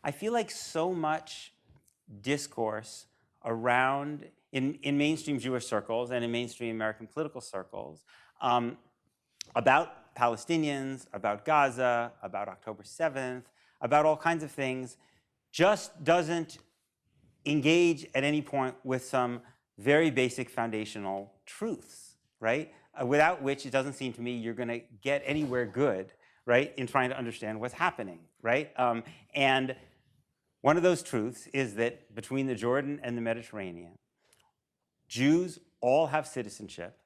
I feel like so much discourse around in mainstream Jewish circles and in mainstream American political circles about Palestinians, about Gaza, about October 7th, about all kinds of things, just doesn't engage at any point with some very basic foundational truths, right? Without which it doesn't seem to me you're going to get anywhere good, right, in trying to understand what's happening, right? And one of those truths is that between the Jordan and the Mediterranean, Jews all have citizenship.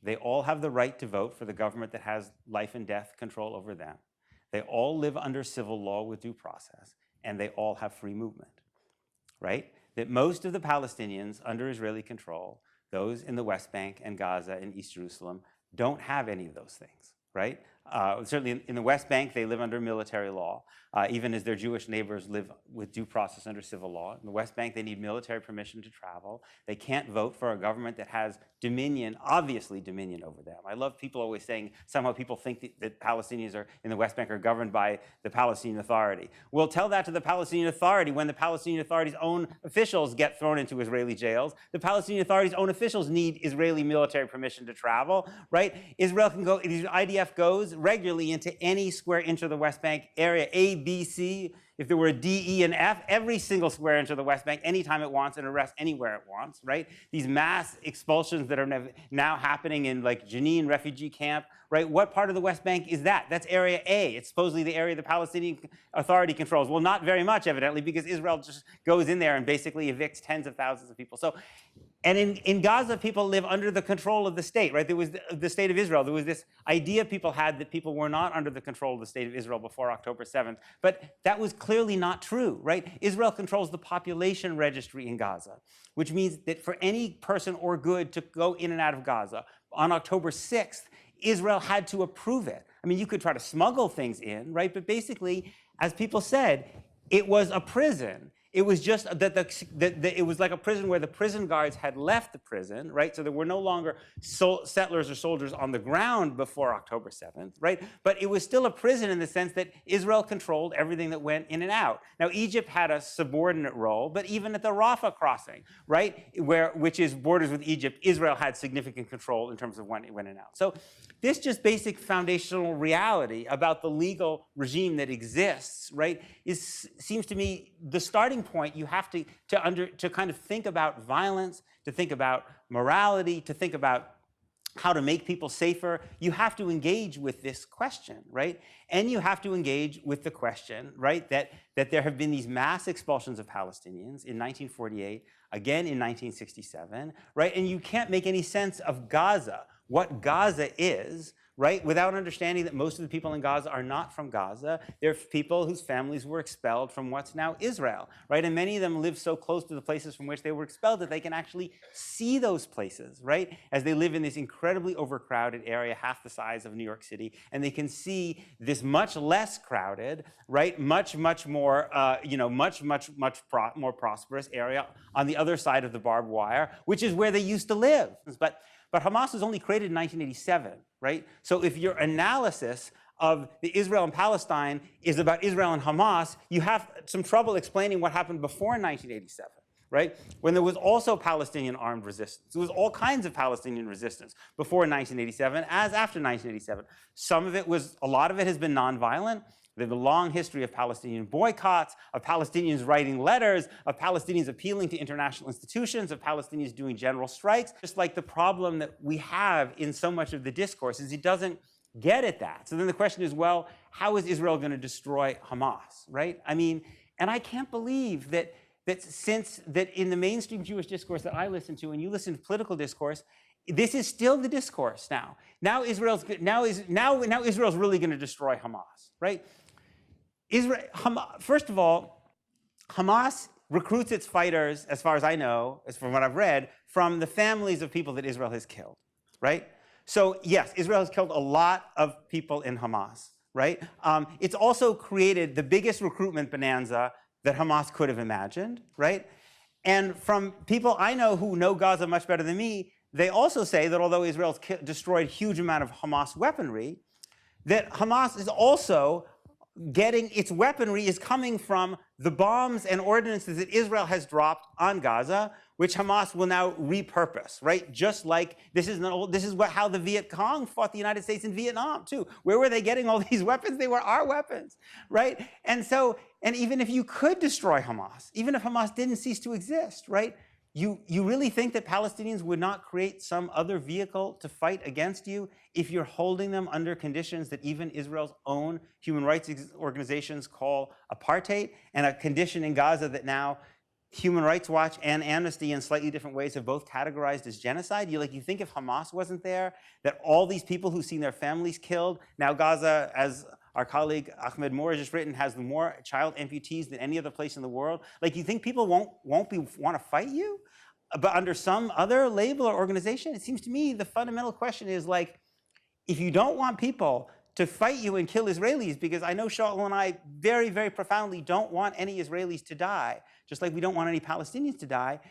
They all have the right to vote for the government that has life and death control over them. They all live under civil law with due process, and they all have free movement, right? That most of the Palestinians under Israeli control, those in the West Bank and Gaza and East Jerusalem, don't have any of those things, right? Certainly in the West Bank, they live under military law, even as their Jewish neighbors live with due process under civil law. In the West Bank, they need military permission to travel. They can't vote for a government that has dominion, obviously dominion over them. I love people always saying somehow people think that Palestinians in the West Bank are governed by the Palestinian Authority. Well, tell that to the Palestinian Authority when the Palestinian Authority's own officials get thrown into Israeli jails. The Palestinian Authority's own officials need Israeli military permission to travel, right? Israel can go, the IDF goes regularly into any square inch of the West Bank area, A, B, C. If there were a D, E, and F, every single square inch of the West Bank, anytime it wants, and arrest anywhere it wants, right? These mass expulsions that are now happening in like Jenin refugee camp, right? What part of the West Bank is that? That's Area A. It's supposedly the area the Palestinian Authority controls. Well, not very much, evidently, because Israel just goes in there and basically evicts tens of thousands of people. So, and in Gaza, people live under the control of the state, right? There was the state of Israel. There was this idea people had that people were not under the control of the state of Israel before October 7th, but that was clearly not true, right? Israel controls the population registry in Gaza, which means that for any person or good to go in and out of Gaza, on October 6th, Israel had to approve it. I mean, you could try to smuggle things in, right? But basically, as people said, it was a prison. It was just that it was like a prison where the prison guards had left the prison, right? So there were no longer settlers or soldiers on the ground before October 7th, right? But it was still a prison in the sense that Israel controlled everything that went in and out. Now, Egypt had a subordinate role, but even at the Rafah crossing, right, which is borders with Egypt, Israel had significant control in terms of when it went in and out. So this just basic foundational reality about the legal regime that exists, right, seems to me the starting point. You have to kind of think about violence, to think about morality, to think about how to make people safer. You have to engage with this question, right? And you have to engage with the question, right, that there have been these mass expulsions of Palestinians in 1948, again in 1967, right? And you can't make any sense of Gaza, what Gaza is, right, without understanding that most of the people in Gaza are not from Gaza. They're people whose families were expelled from what's now Israel, right? And many of them live so close to the places from which they were expelled that they can actually see those places, right, as they live in this incredibly overcrowded area, half the size of New York City, and they can see this much less crowded, right, much more, more prosperous area on the other side of the barbed wire, which is where they used to live. But Hamas was only created in 1987, right? So if your analysis of the Israel and Palestine is about Israel and Hamas, you have some trouble explaining what happened before 1987, right? When there was also Palestinian armed resistance. There was all kinds of Palestinian resistance before 1987 as after 1987. A lot of it has been nonviolent. There's a long history of Palestinian boycotts, of Palestinians writing letters, of Palestinians appealing to international institutions, of Palestinians doing general strikes. Just like the problem that we have in so much of the discourse is it doesn't get at that. So then the question is, well, how is Israel going to destroy Hamas, right? I mean, and I can't believe that in the mainstream Jewish discourse that I listen to, and you listen to political discourse, this is still the discourse now. Now Israel's really going to destroy Hamas, right? First of all, Hamas recruits its fighters, as far as I know, as from what I've read, from the families of people that Israel has killed, right? So yes, Israel has killed a lot of people in Hamas, right? It's also created the biggest recruitment bonanza that Hamas could have imagined, right? And from people I know who know Gaza much better than me, they also say that although Israel's destroyed a huge amount of Hamas weaponry, that Hamas is also getting its weaponry is coming from the bombs and ordinances that Israel has dropped on Gaza, which Hamas will now repurpose, right? Just like this is how the Viet Cong fought the United States in Vietnam too. Where were they getting all these weapons? They were our weapons, right? And even if you could destroy Hamas, even if Hamas didn't cease to exist, right? You really think that Palestinians would not create some other vehicle to fight against you if you're holding them under conditions that even Israel's own human rights organizations call apartheid, and a condition in Gaza that now Human Rights Watch and Amnesty in slightly different ways have both categorized as genocide? You think if Hamas wasn't there, that all these people who've seen their families killed, now Gaza, as our colleague Ahmed Moore has just written, has more child amputees than any other place in the world. You think people won't want to fight you? But under some other label or organization? It seems to me the fundamental question is if you don't want people to fight you and kill Israelis, because I know Shaul and I very, very profoundly don't want any Israelis to die, just like we don't want any Palestinians to die,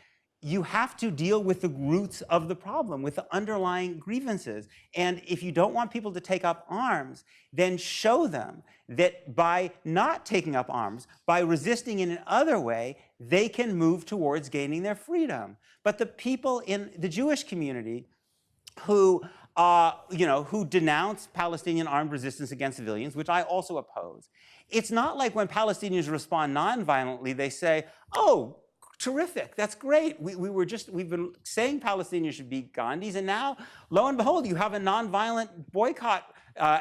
you have to deal with the roots of the problem, with the underlying grievances. And if you don't want people to take up arms, then show them that by not taking up arms, by resisting in another way, they can move towards gaining their freedom. But the people in the Jewish community who denounce Palestinian armed resistance against civilians, which I also oppose, it's not like when Palestinians respond nonviolently, they say, oh, terrific, that's great. We've been saying Palestinians should be Gandhis, and now, lo and behold, you have a nonviolent boycott.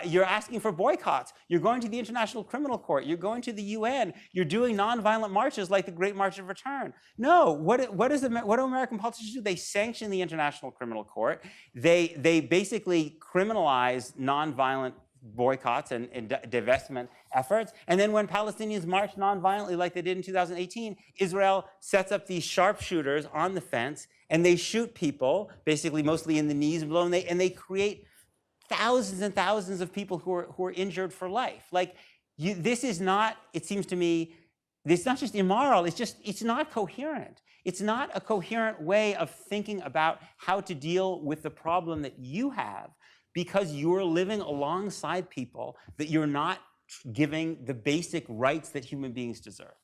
You're asking for boycotts. You're going to the International Criminal Court. You're going to the UN. You're doing nonviolent marches like the Great March of Return. No, what do American politicians do? They sanction the International Criminal Court. They basically criminalize nonviolent boycotts and divestment efforts. And then when Palestinians march nonviolently like they did in 2018, Israel sets up these sharpshooters on the fence, and they shoot people, basically mostly in the knees and below, and they create thousands and thousands of people who are injured for life. This is not, it seems to me, it's not just immoral, it's not coherent. It's not a coherent way of thinking about how to deal with the problem that you have, because you're living alongside people that you're not giving the basic rights that human beings deserve.